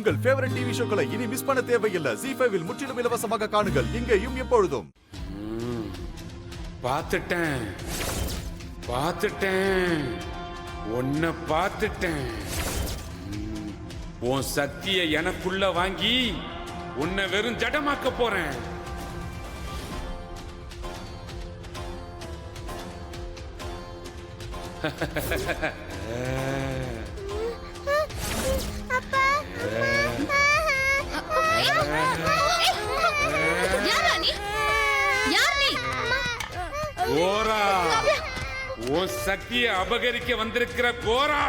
உங்கள் favourite TV ஷோக்களை இனி miss பண்ண தேவையில்லை. ZEE5 இல் முற்றிலும் இலவசமாக காணுங்கள். இங்கேயும் எப்பொழுதும். பார்த்துட்டேன், உன்னை பார்த்துட்டேன். உன் சக்தியை எனக்குள்ள வாங்கி உன்னை வெறும் ஜடமாக்க போறேன். கோரா, உன் சக்தியை அபகரிக்க வந்திருக்கிற கோரா.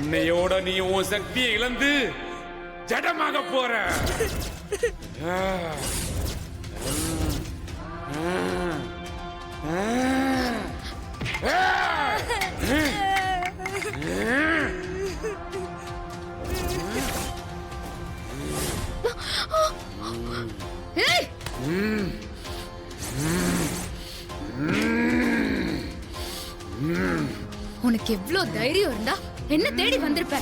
இன்னையோட நீ உன் சக்தியை இழந்து ஜடமாக போற. உனக்கு எவ்வளவு தைரியம் இருந்தா என்ன தேடி வந்திருப்ப?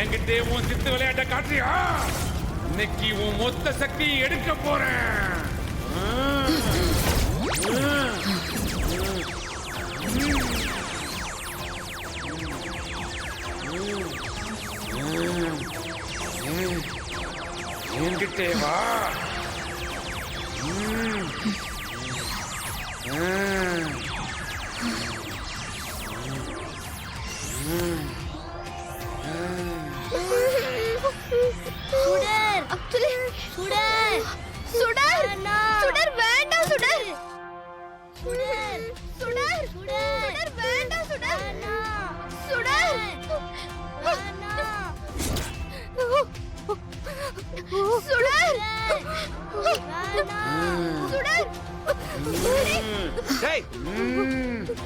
என்கிட்ட உன் சித்து விளையாட்ட காட்டியா? இன்னைக்கு உன் மொத்த சக்தியை எடுக்க போறேன். என்கிட்டே வா.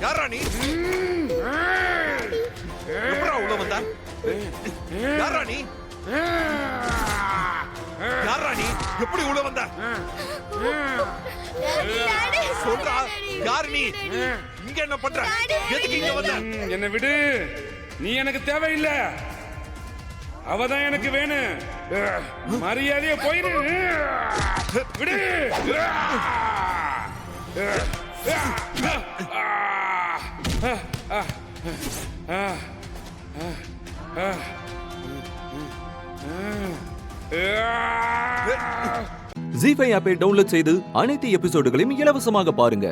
யாரா நீ? எப்படா உள்ள வந்த? யாரா நீ? யாரா நீ? எப்படி உள்ள வந்த? சொல்றா, யார் நீ? இங்க என்ன பண்ற? எதுக்கு இங்க வந்த? என்ன விடு, நீ எனக்கு தேவையில்லை. அவதான் எனக்கு வேணும். மரியாதையா போயிரு. விடு. ZEE5 ஆப்பை டவுன்லோட் செய்து அனைத்து எபிசோடுகளையும் இலவசமாக பாருங்க.